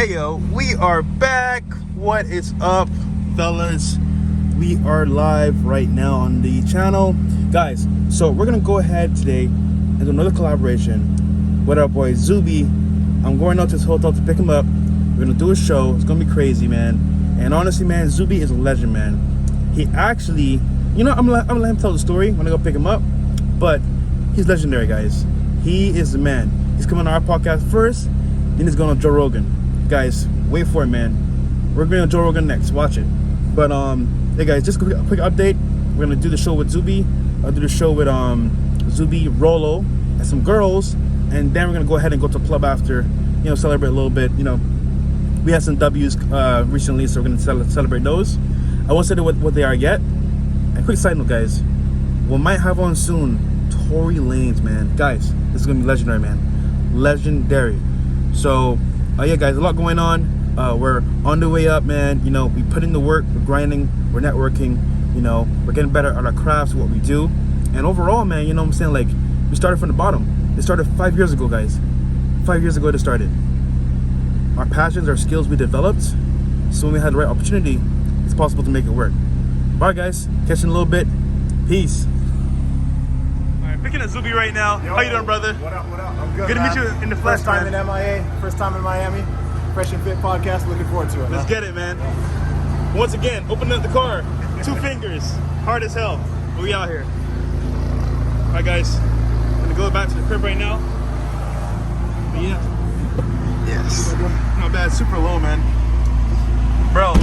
Hey yo, we are back. What is up, fellas? We are live right now on the channel, guys. So we're gonna go ahead today and do another collaboration with our boy Zuby. I'm going out to his hotel to pick him up. We're gonna do a show. It's gonna be crazy, man. And honestly, man, Zuby is a legend, man. He actually, you know, I'm gonna let him tell the story when I go pick him up. But he's legendary, guys. He is the man. He's coming on our podcast first, then he's going on Joe Rogan. Guys, wait for it, man. We're going on Joe Rogan next. Watch it. But hey guys, just a quick update. We're gonna do the show with Zuby. I'll do the show with Zuby, Rollo, and some girls, and then we're gonna go ahead and go to a club after. You know, celebrate a little bit. You know, we had some W's recently, so we're gonna celebrate those. I won't say what they are yet. And quick side note, guys, we might have on soon Tory Lanez, man. Guys, this is gonna be legendary, man. Legendary. So yeah, guys, a lot going on. We're on the way up, man. You know, we put in the work, we're grinding, we're networking, you know, we're getting better at our crafts, what we do. And overall, man, you know what I'm saying? Like, we started from the bottom. It started 5 years ago, guys. 5 years ago it started. Our passions, our skills we developed. So when we had the right opportunity, it's possible to make it work. Bye, guys. Catch you in a little bit. Peace. All right, picking at Zuby right now. Yo, how you doing, brother? What up, what up? I'm good, Good to meet you in the flesh, First time man. in MIA, first time in Miami. Fresh and Fit podcast, looking forward to it. Let's get it, man. Once again, open up the car. 2 fingers. Hard as hell. But we out here. All right, guys. I'm gonna go back to the crib right now. But yeah. Yes. Not bad. Super low, man. Bro,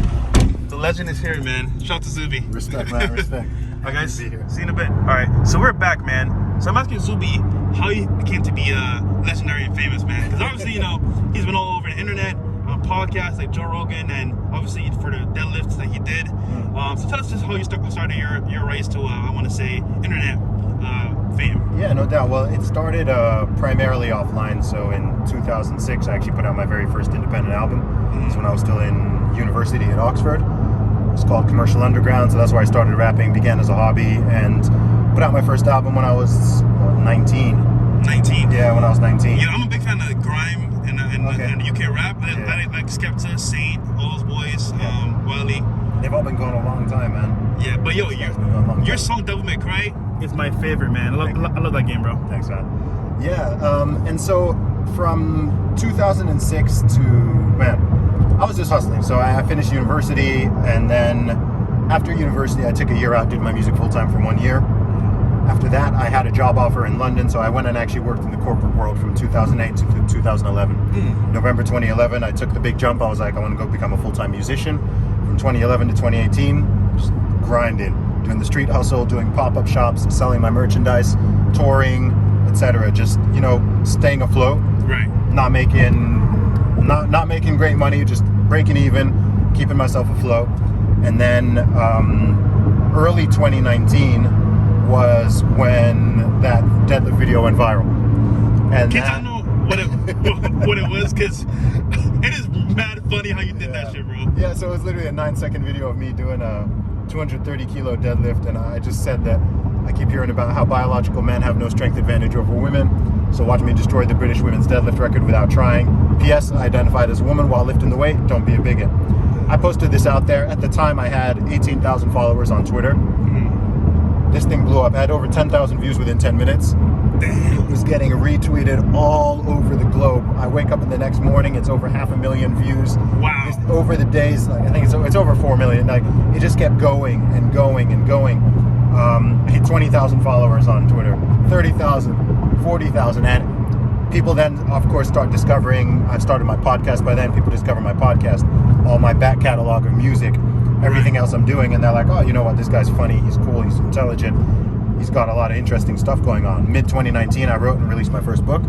the legend is here, man. Shout out to Zuby. Respect, man, respect. All right, guys. See you here. See you in a bit. All right. So we're back, man. So I'm asking Zuby how he became to be legendary and famous, man. Because obviously, you know, he's been all over the internet, on podcasts like Joe Rogan, and obviously for the deadlifts that he did. So tell us just how you started your rise to, I want to say, internet fame. Yeah, no doubt. Well, it started primarily offline. So in 2006, I actually put out my very first independent album. It's when I was still in university at Oxford. It's called Commercial Underground. So that's where I started rapping, began as a hobby, and put out my first album when I was 19. 19? Yeah, when I was 19. Yeah, I'm a big fan of grime and UK rap. I like Skepta, Saint, all those boys, Wiley. They've all been going a long time, man. Yeah, but yo, your song Devil May Cry is my favorite, man. I love that game, bro. Thanks, man. Yeah, and so from 2006 to, man, I was just hustling. So I finished university, and then after university, I took a year out, did my music full time for 1 year. After that, I had a job offer in London, so I went and actually worked in the corporate world from 2008 to 2011. November 2011, I took the big jump. I was like, I want to go become a full-time musician. From 2011 to 2018, just grinding, doing the street hustle, doing pop-up shops, selling my merchandise, touring, etc. Just, you know, staying afloat. Right. Not making great money, just breaking even, keeping myself afloat. And then early 2019 was when that deadlift video went viral. And kids don't know what it was, because it is mad funny how you did that shit, bro. Yeah, so it was literally a 9-second video of me doing a 230 kilo deadlift, and I just said that I keep hearing about how biological men have no strength advantage over women, so watch me destroy the British women's deadlift record without trying. P.S. I identified as a woman while lifting the weight, don't be a bigot. I posted this out there. At the time, I had 18,000 followers on Twitter. This thing blew up. I had over 10,000 views within 10 minutes. Damn. It was getting retweeted all over the globe. I wake up in the next morning, it's over 500,000 views. Wow. Just over the days, like, I think it's over 4 million. Like, it just kept going and going and going. I hit 20,000 followers on Twitter, 30,000, 40,000, and people then, of course, start discovering. I started my podcast by then. People discover my podcast, all my back catalog of music, everything else I'm doing, and they're like, oh, you know what, this guy's funny, he's cool, he's intelligent, he's got a lot of interesting stuff going on. Mid-2019, I wrote and released my first book,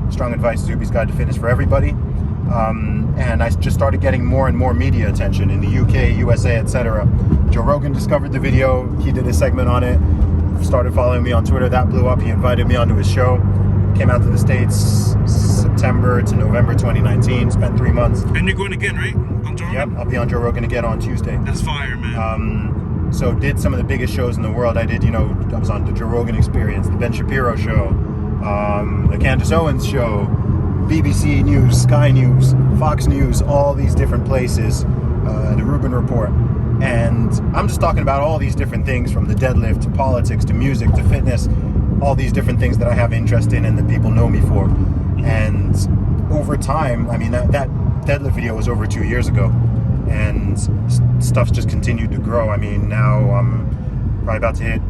Strong Advice, Zuby's Guide to Fitness for Everybody, and I just started getting more and more media attention in the UK, USA, etc. Joe Rogan discovered the video, he did a segment on it, started following me on Twitter, that blew up, he invited me onto his show, came out to the States September to November 2019, spent 3 months. And you're going again, right? On Joe Rogan? Yep, I'll be on Joe Rogan again on Tuesday. That's fire, man. So did some of the biggest shows in the world. I did, you know, I was on the Joe Rogan Experience, the Ben Shapiro Show, the Candace Owens Show, BBC News, Sky News, Fox News, all these different places, the Rubin Report. And I'm just talking about all these different things, from the deadlift to politics to music to fitness, all these different things that I have interest in and that people know me for. And over time, I mean, that deadlift video was over 2 years ago, and stuff's just continued to grow. I mean, now I'm probably about to hit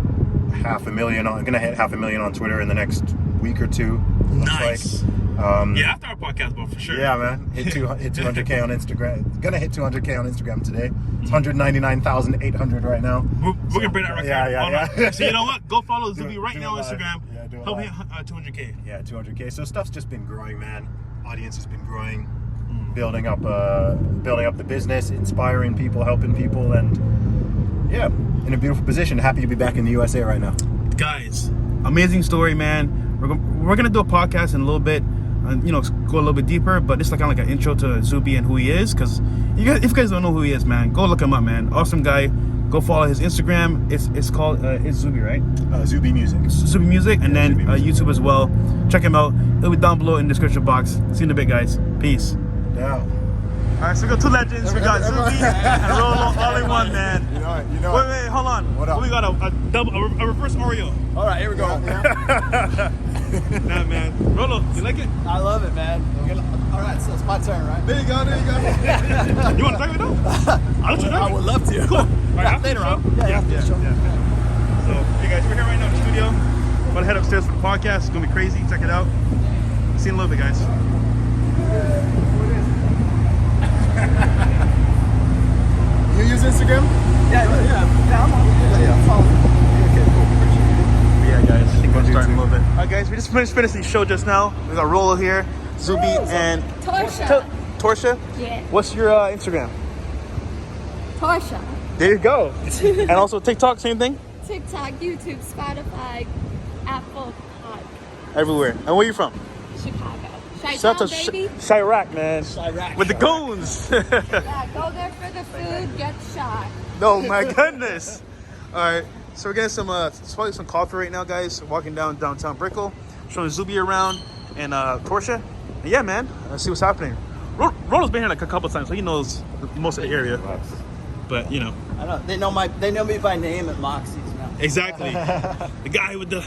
500,000 I'm gonna hit 500,000 on Twitter in the next week or two. Nice. Like. Yeah, after our podcast, but for sure. Yeah, man. Hit 200K on Instagram. Gonna hit 200K on Instagram today. It's 199,800 right now. We're gonna bring that record. Yeah. So you know what? Go follow Zuby right now on live. Instagram. Yeah, do it Help live. hit 200K. Yeah, 200K. So stuff's just been growing, man. Audience has been growing, building up the business, inspiring people, helping people, and yeah, in a beautiful position. Happy to be back in the USA right now. Guys, amazing story, man. We're gonna do a podcast in a little bit, and go a little bit deeper. But this is kind of like an intro to Zuby and who he is, because if you guys don't know who he is, man, go look him up, man. Awesome guy. Go follow his Instagram. It's called it's Zuby, right? Zuby Music. Zuby Music, and then Zuby Music. YouTube as well. Check him out. It'll be down below in the description box. See you in a bit, guys. Peace. Yeah. All right, so we got two legends. We got Zuby and Rollo all in one, man. You know. Wait, hold on. What up? We got a reverse Oreo. All right, here we go. Nah, man. Rollo, you like it? I love it, man. All right, so it's my turn, right? There you go. You want to talk about it? I'll let you I would love to. Cool. All right, after later the show? on. Yeah. So, hey guys, we're here right now in the studio. About to head upstairs for the podcast. It's gonna be crazy. Check it out. See you in a little bit, guys. You use Instagram? Yeah, I'm on. Yeah, I'm following. Okay, cool. Yeah, guys. I think we're starting a YouTube. little bit. All right, guys. We just finished the show just now. We got Rollo here, Zuby, and Torsha. Torsha. Yeah. What's your Instagram? Torsha. There you go. And also TikTok, same thing. TikTok, YouTube, Spotify, Apple, Everywhere. And where you from? Chicago. Shout out Chi-town, to baby. Chirac, man. Chirac. With the goons. Yeah, go there for the food, get shot. Oh my goodness. All right. So we're getting probably some coffee right now, guys. Walking downtown Brickell, showing Zuby around and Torsha. And yeah, man. Let's see what's happening. Rollo's been here like a couple times, so he knows most of the area. But I know they know me by name at Moxie's now. exactly. The guy with the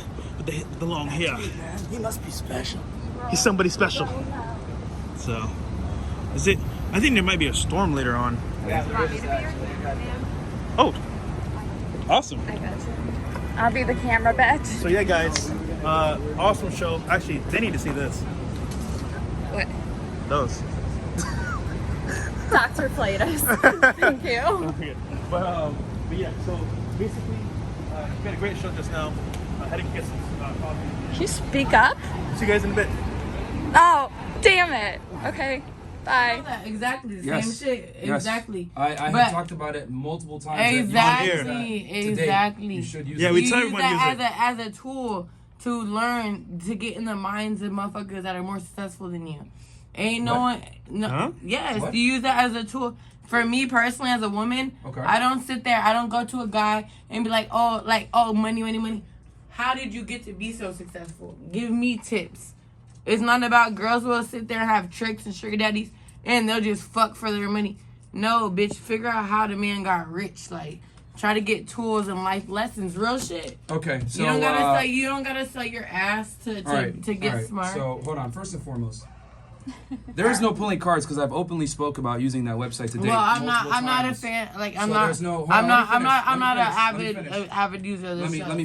long hair. Man, he must be special. He's somebody special. So, is it? I think there might be a storm later on. Oh, awesome. I got you. I'll be the camera bitch. So yeah, guys, awesome show. Actually, they need to see this. What? Those. Dr. Platus. Thank you. But yeah. So basically, we had a great show just now. Heading to get some coffee. Can you speak up? See you guys in a bit. Oh, damn it. Okay. Bye. Exactly the Yes. same shit. Yes. Exactly. I But- have talked about it multiple times. that Exactly. today Exactly. You should use Yeah, it. we You tell use everyone to use that it. as a tool to learn to get in the minds of motherfuckers that are more successful than you. Ain't no one. No. Huh? Yes, What? you use that as a tool. For me personally, as a woman, Okay. I don't sit there. I don't go to a guy and be like, oh, money. How did you get to be so successful? Give me tips. It's not about girls will sit there and have tricks and sugar daddies and they'll just fuck for their money. No, bitch, figure out how the man got rich. Like, try to get tools and life lessons, real shit. Okay, so You don't gotta sell your ass to get all right. smart. So hold on. First and foremost, there is no pulling cards because I've openly spoke about using that website today. well, I'm not a times. fan. Like, So I'm not. there's no- hold I'm on, not. let me I'm not finish. an Let me finish. avid user of this Let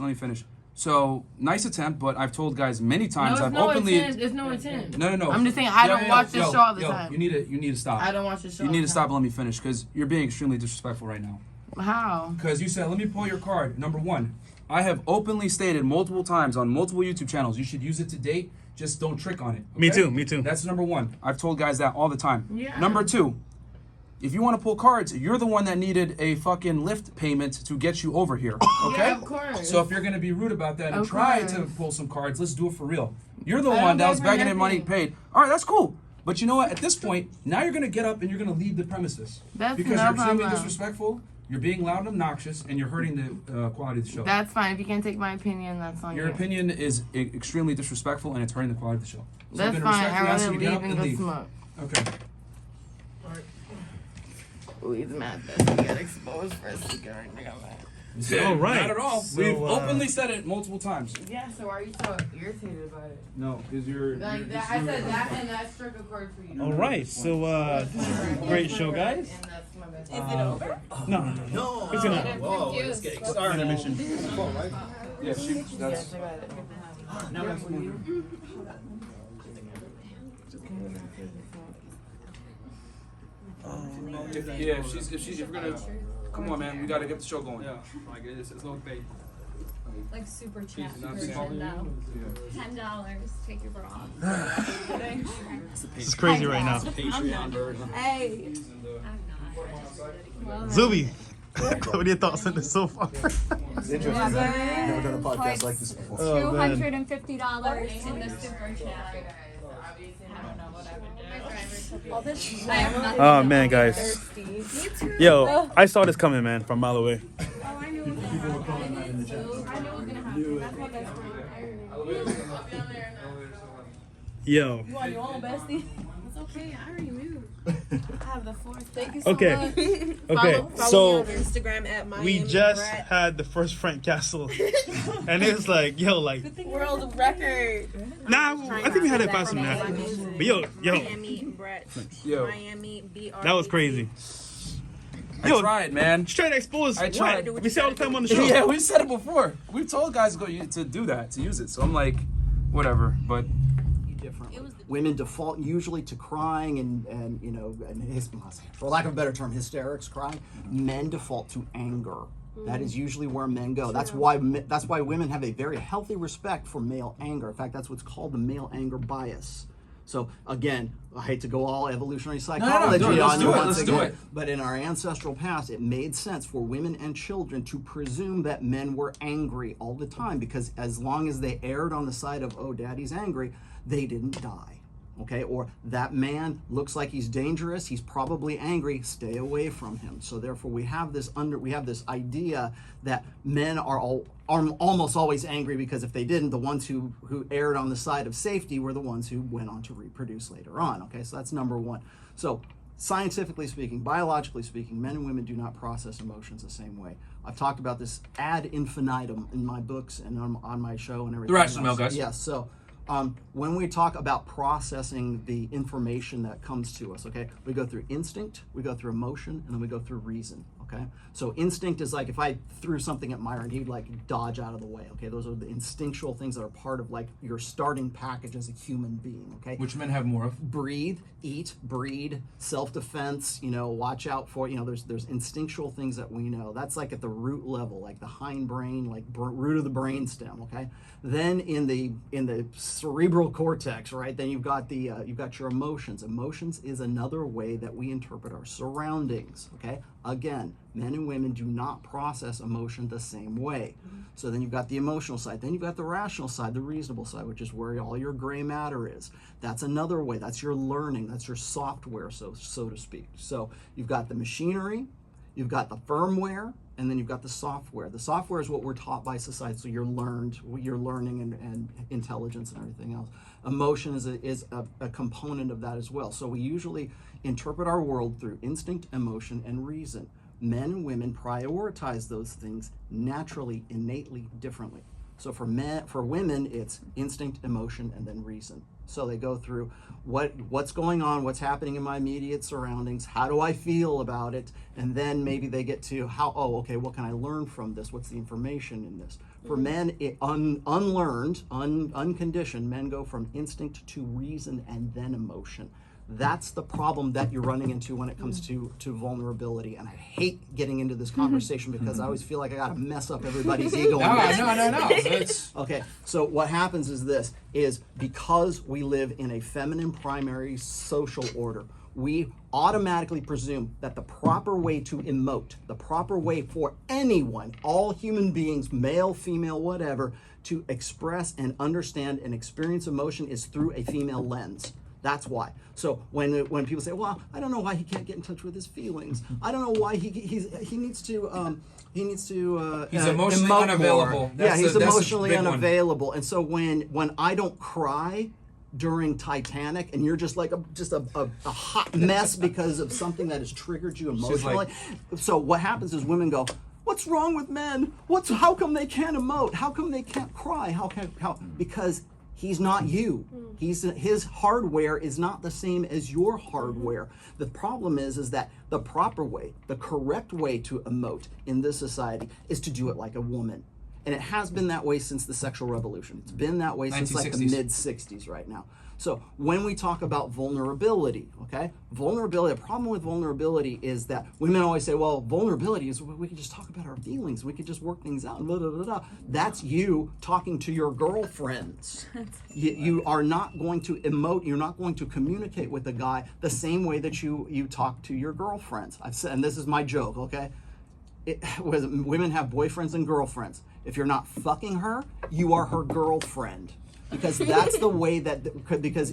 me finish. So nice attempt, but I've told guys many times. No, I've it's no openly. intent. It's no intent. No. I'm just saying I don't watch this show all the time. You need to stop. I don't watch the show. You all need the to stop time. and let me finish because you're being extremely disrespectful right now. How? Because you said, let me pull your card. Number one, I have openly stated multiple times on multiple YouTube channels, you should use it to date. Just don't trick on it. Okay? Me too. That's number one. I've told guys that all the time. Yeah. Number two, if you want to pull cards, you're the one that needed a fucking lift payment to get you over here. Okay? Yeah, of course. So if you're going to be rude about that and Of try course. to pull some cards, let's do it for real. You're the I one don't that beg was for begging in money nothing. paid. All right, that's cool. But you know what? At this point, now you're going to get up and you're going to leave the premises. That's because no you're extremely problem. disrespectful. You're being loud and obnoxious, and you're hurting the quality of the show. That's fine. If you can't take my opinion, that's on Your you. opinion is extremely disrespectful, and it's hurting the quality of the show. So That's I'm gonna fine. respectfully I'd ask rather you to get leave up and and go leave. smoke. Okay. Ooh, he's mad that he got exposed for a cigarette. All right. Not at all. So, We've openly said it multiple times. Yeah, so why are you so irritated about it? No, because you're. Like that, I said that, and that struck a chord for you. All right. So this is a great show, guys. And that's my best. Is it over? No. It's gonna Whoa, it's getting started. intermission. Yeah, that's. Yes, I got it. If you're gonna. Come on, man. We gotta get the show going. Yeah, like it's no debate. Like super chat She's not version though. $10. Take your bra off. This is crazy right now. Patreon version. Hey. I'm not. Zuby, what are your thoughts on this so far? It's interesting. I've never done a podcast like this before. Oh, man. $250 in the super chat. I don't know what I would do. All this I have nothing Oh to man, do. guys. Me too. Yo, I saw this coming, man, from a mile away. Oh, I knew it was gonna happen. I knew it was gonna happen. That's my best friend. Yo. You on your own, bestie? It's okay. I already moved. I have the fourth. Thank you so Okay. much. Okay. Follow me So on Instagram at Miami we just Brat. had the first Frank Castle, and it was like, yo, like, World record. nah, I think we had it faster than that. But yo, Miami Brat. Yo. Miami BR. that was crazy. I tried, man. Just trying to expose. I tried. What? We say all the time on the show. Yeah, we said it before. We told guys to do that, to use it. So I'm like, whatever. But differently. Women default usually to crying and you know, for lack of a better term, hysterics, crying. Men default to anger. That is usually where men go. That's why women have a very healthy respect for male anger. In fact, that's what's called the male anger bias. So again, I hate to go all evolutionary psychology do it. on you once Let's again, do it. but in our ancestral past, it made sense for women and children to presume that men were angry all the time, because as long as they erred on the side of, oh, daddy's angry, they didn't die. Okay, or that man looks like he's dangerous, he's probably angry, stay away from him. So therefore we have this idea that men are almost always angry, because if they didn't, the ones who erred on the side of safety were the ones who went on to reproduce later on. Okay, so that's number one. So scientifically speaking, biologically speaking, men and women do not process emotions the same way. I've talked about this ad infinitum in my books and on my show and everything. The Rational Male, guys. Yes, so when we talk about processing the information that comes to us, okay, we go through instinct, we go through emotion, and then we go through reason, okay? So instinct is like if I threw something at Myron, he'd like dodge out of the way, okay? Those are the instinctual things that are part of like your starting package as a human being, okay? which men have more of. Breathe, eat, breed, self-defense, you know, watch out for, you know, there's instinctual things that we know. That's like at the root level, like the hindbrain, like root of the brain stem, okay? Then in the cerebral cortex, right? Then you've got your emotions. Emotions is another way that we interpret our surroundings, okay? Again, men and women do not process emotion the same way. So then you've got the emotional side. Then you've got the rational side, the reasonable side, which is where all your gray matter is. That's another way. That's your learning. That's your software, so to speak. So you've got the machinery, you've got the firmware, and then you've got the software. The software is what we're taught by society, so you're learning and intelligence and everything else. Emotion is a component of that as well. So we usually interpret our world through instinct, emotion, and reason. Men and women prioritize those things naturally, innately, differently. So for women, it's instinct, emotion, and then reason. So they go through what's going on, what's happening in my immediate surroundings, how do I feel about it, and then maybe they get to what can I learn from this? What's the information in this? For men, unlearned, unconditioned, men go from instinct to reason and then emotion. That's the problem that you're running into when it comes to vulnerability. And I hate getting into this conversation because I always feel like I got to mess up everybody's ego. No. Okay, so what happens is this, is because we live in a feminine primary social order, we automatically presume that the proper way to emote, the proper way for anyone, all human beings, male, female, whatever, to express and understand and experience emotion is through a female lens. That's why. So when people say, well, I don't know why he can't get in touch with his feelings. I don't know why he needs to He's emotionally emote unavailable. more. That's He's that's a emotionally big one. unavailable. And so when I don't cry during Titanic and you're just like a hot mess because of something that has triggered you emotionally. So what happens is women go, what's wrong with men? How come they can't emote? How come they can't cry? Because he's not you. His hardware is not the same as your hardware. The problem is that the proper way, the correct way to emote in this society is to do it like a woman. And it has been that way since the sexual revolution. It's been that way since like the 1960s. mid-60s right now. So when we talk about vulnerability, okay? Vulnerability, the problem with vulnerability is that women always say, well, vulnerability is we can just talk about our feelings. We can just work things out. Blah, blah, blah, blah. That's you talking to your girlfriends. You are not going to emote. You're not going to communicate with a guy the same way that you talk to your girlfriends. I've said, and this is my joke, okay? Women have boyfriends and girlfriends. If you're not fucking her, you are her girlfriend. Because that's the way that, because